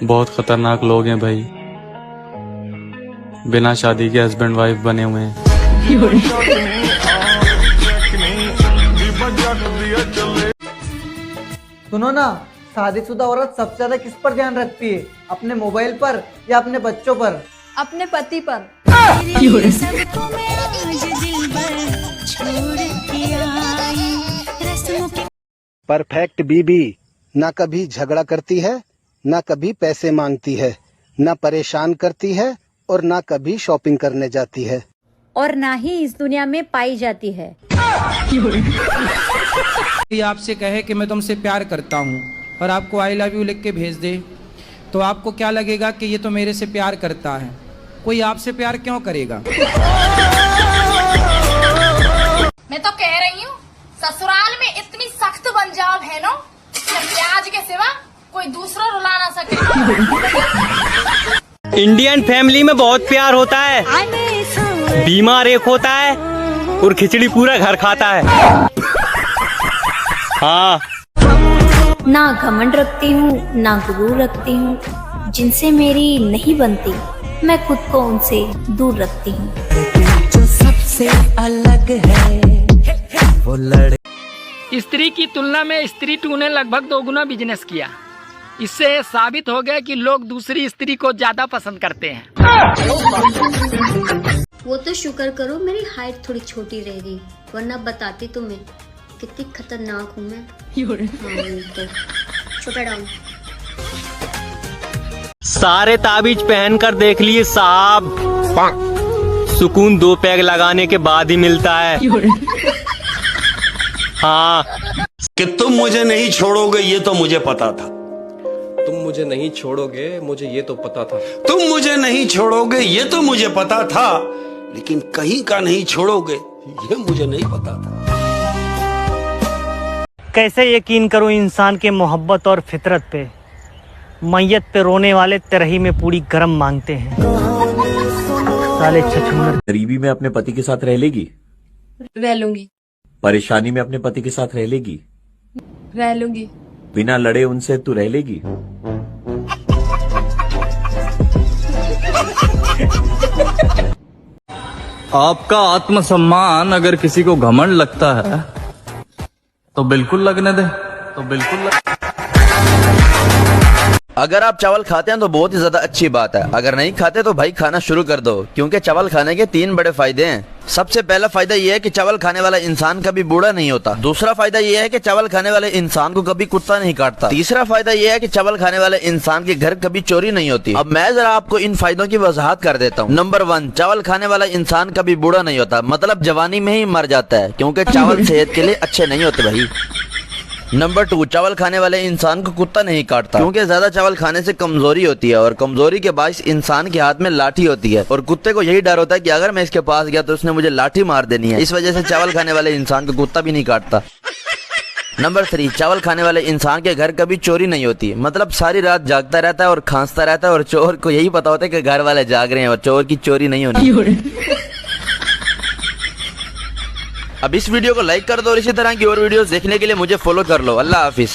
बहुत खतरनाक लोग हैं भाई, बिना शादी के हस्बैंड वाइफ बने हुए हैं। सुनो ना, शादीशुदा औरत सबसे ज्यादा किस पर ध्यान रखती है, अपने मोबाइल पर या अपने बच्चों पर? अपने पति पर। परफेक्ट बीबी ना कभी झगड़ा करती है, ना कभी पैसे मांगती है, ना परेशान करती है और ना कभी शॉपिंग करने जाती है, और ना ही इस दुनिया में पाई जाती है। आपसे कहे कि मैं तुमसे प्यार करता हूँ और आपको आई लव यू लिख के भेज दे, तो आपको क्या लगेगा कि ये तो मेरे से प्यार करता है। कोई आपसे प्यार क्यों करेगा? मैं तो कह रही हूँ, ससुराल में इतनी सख्त पंजाब है ना, कि प्याज के सिवा कोई दूसरा रुला ना सके। इंडियन फैमिली में बहुत प्यार होता है, बीमार एक होता है और खिचड़ी पूरा घर खाता है। हाँ, ना घमंड रखती हूँ ना गुरूर रखती हूँ, जिनसे मेरी नहीं बनती मैं खुद को उनसे दूर रखती हूँ। जो सबसे अलग है वो लड़के। स्त्री की तुलना में स्त्री 2 ने लगभग 2 गुना बिजनेस किया। इससे साबित हो गया कि लोग दूसरी स्त्री को ज्यादा पसंद करते हैं। वो तो शुक्र करो मेरी हाइट थोड़ी छोटी रह गई, वरना बताती तुम्हें कितनी खतरनाक हूँ मैं। छुपे डाउन। सारे ताबीज पहन कर देख लिए साहब, सुकून 2 पैग लगाने के बाद ही मिलता है। हाँ, कि तुम मुझे नहीं छोड़ोगे ये तो मुझे पता था। तुम मुझे नहीं छोड़ोगे मुझे ये तो पता था। तुम मुझे नहीं छोड़ोगे ये तो मुझे पता था, लेकिन कहीं का नहीं छोड़ोगे ये मुझे नहीं पता था। कैसे यकीन करूं इंसान के मोहब्बत और फितरत पे, मैयत पे रोने वाले तरही में पूरी गरम मांगते हैं। साले छछूंदर। गरीबी में अपने पति के साथ रह लेगी? रह लूंगी। परेशानी में अपने पति के साथ रह लेगी? रह लूंगी। बिना लड़े उनसे तू रह लेगी? आपका आत्मसम्मान अगर किसी को घमंड लगता है तो बिल्कुल लगने दे, तो बिल्कुल अगर आप चावल खाते हैं तो बहुत ही ज्यादा अच्छी बात है, अगर नहीं खाते तो भाई खाना शुरू कर दो, क्योंकि चावल खाने के 3 बड़े फायदे हैं। सबसे पहला फायदा ये है कि चावल खाने वाला इंसान कभी बूढ़ा नहीं होता। दूसरा फायदा ये है कि चावल खाने वाले इंसान को कभी कुत्ता नहीं काटता। तीसरा फायदा ये है कि चावल खाने वाले इंसान के घर कभी चोरी नहीं होती। अब मैं जरा आपको इन फायदों की वजाहत कर देता हूँ। नंबर 1, चावल खाने वाला इंसान कभी बूढ़ा नहीं होता, मतलब जवानी में ही मर जाता है, क्योंकि चावल सेहत के लिए अच्छे नहीं होते भाई। नंबर 2, चावल खाने वाले इंसान को कुत्ता नहीं काटता, क्योंकि ज्यादा चावल खाने से कमजोरी होती है और कमजोरी के बायस इंसान के हाथ में लाठी होती है और कुत्ते को यही डर होता है कि अगर मैं इसके पास गया तो उसने मुझे लाठी मार देनी है। इस वजह से चावल खाने वाले इंसान को कुत्ता भी नहीं काटता। नंबर 3, चावल खाने वाले इंसान के घर कभी चोरी नहीं होती, मतलब सारी रात जागता रहता है और खांसता रहता है और चोर को यही पता होता है कि घर वाले जाग रहे हैं और चोर की चोरी नहीं होनी। अब इस वीडियो को लाइक कर दो और इसी तरह की और वीडियोस देखने के लिए मुझे फॉलो कर लो। अल्लाह हाफिज।